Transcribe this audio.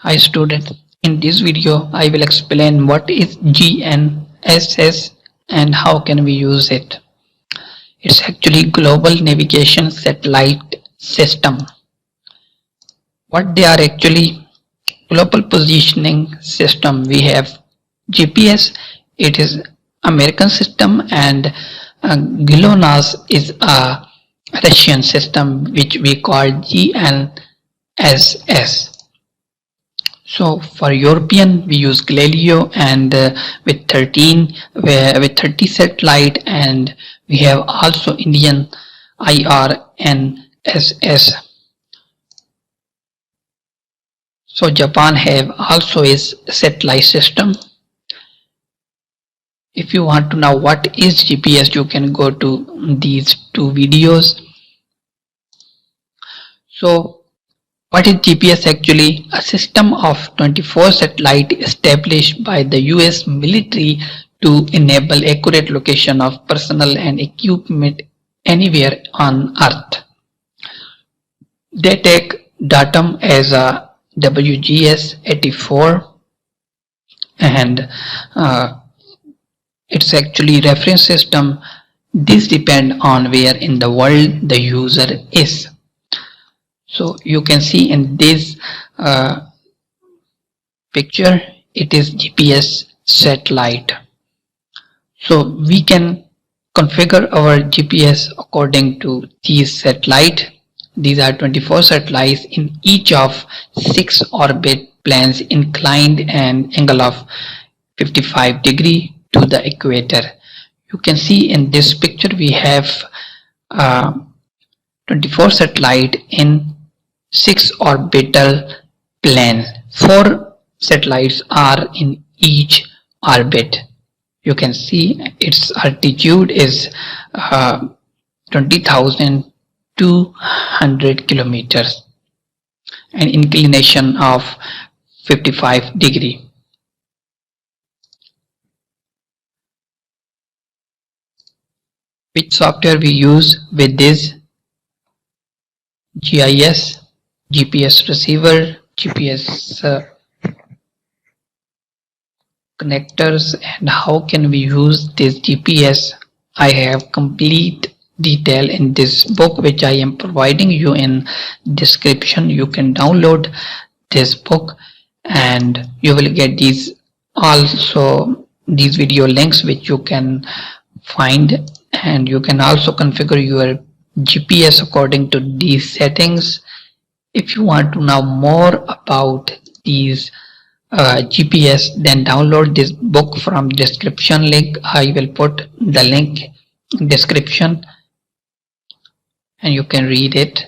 Hi students, in this video I will explain what is GNSS and how can we use it. It's actually Global Navigation Satellite System. What they are actually: Global Positioning System. We have GPS, it is American system, and GNNS is a Russian system which we call GNSS. So for European we use Galileo and with 30 satellite, and we have also Indian IRNSS. So Japan have also is satellite system. If you want to know what is GPS, you can go to these two videos. So what is GPS actually? A system of 24 satellites established by the US military to enable accurate location of personnel and equipment anywhere on Earth. They take datum as a WGS84 and it's actually reference system. This depends on where in the world the user is. So you can see in this picture, it is GPS satellite. So we can configure our GPS according to these satellite. These are 24 satellites in each of 6 orbit planes inclined an angle of 55 degree to the equator. You can see in this picture we have 24 satellite in 6 orbital planes. 4 satellites are in each orbit. You can see its altitude is 20,200 kilometers and inclination of 55 degree. Which software we use with this? GIS, GPS receiver, GPS connectors, and how can we use this GPS? I have complete detail in this book which I am providing you in description. You can download this book and you will get these video links which you can find, and you can also configure your GPS according to these settings. If you want to know more about these GPS, then download this book from description link. I will put the link in description and you can read it.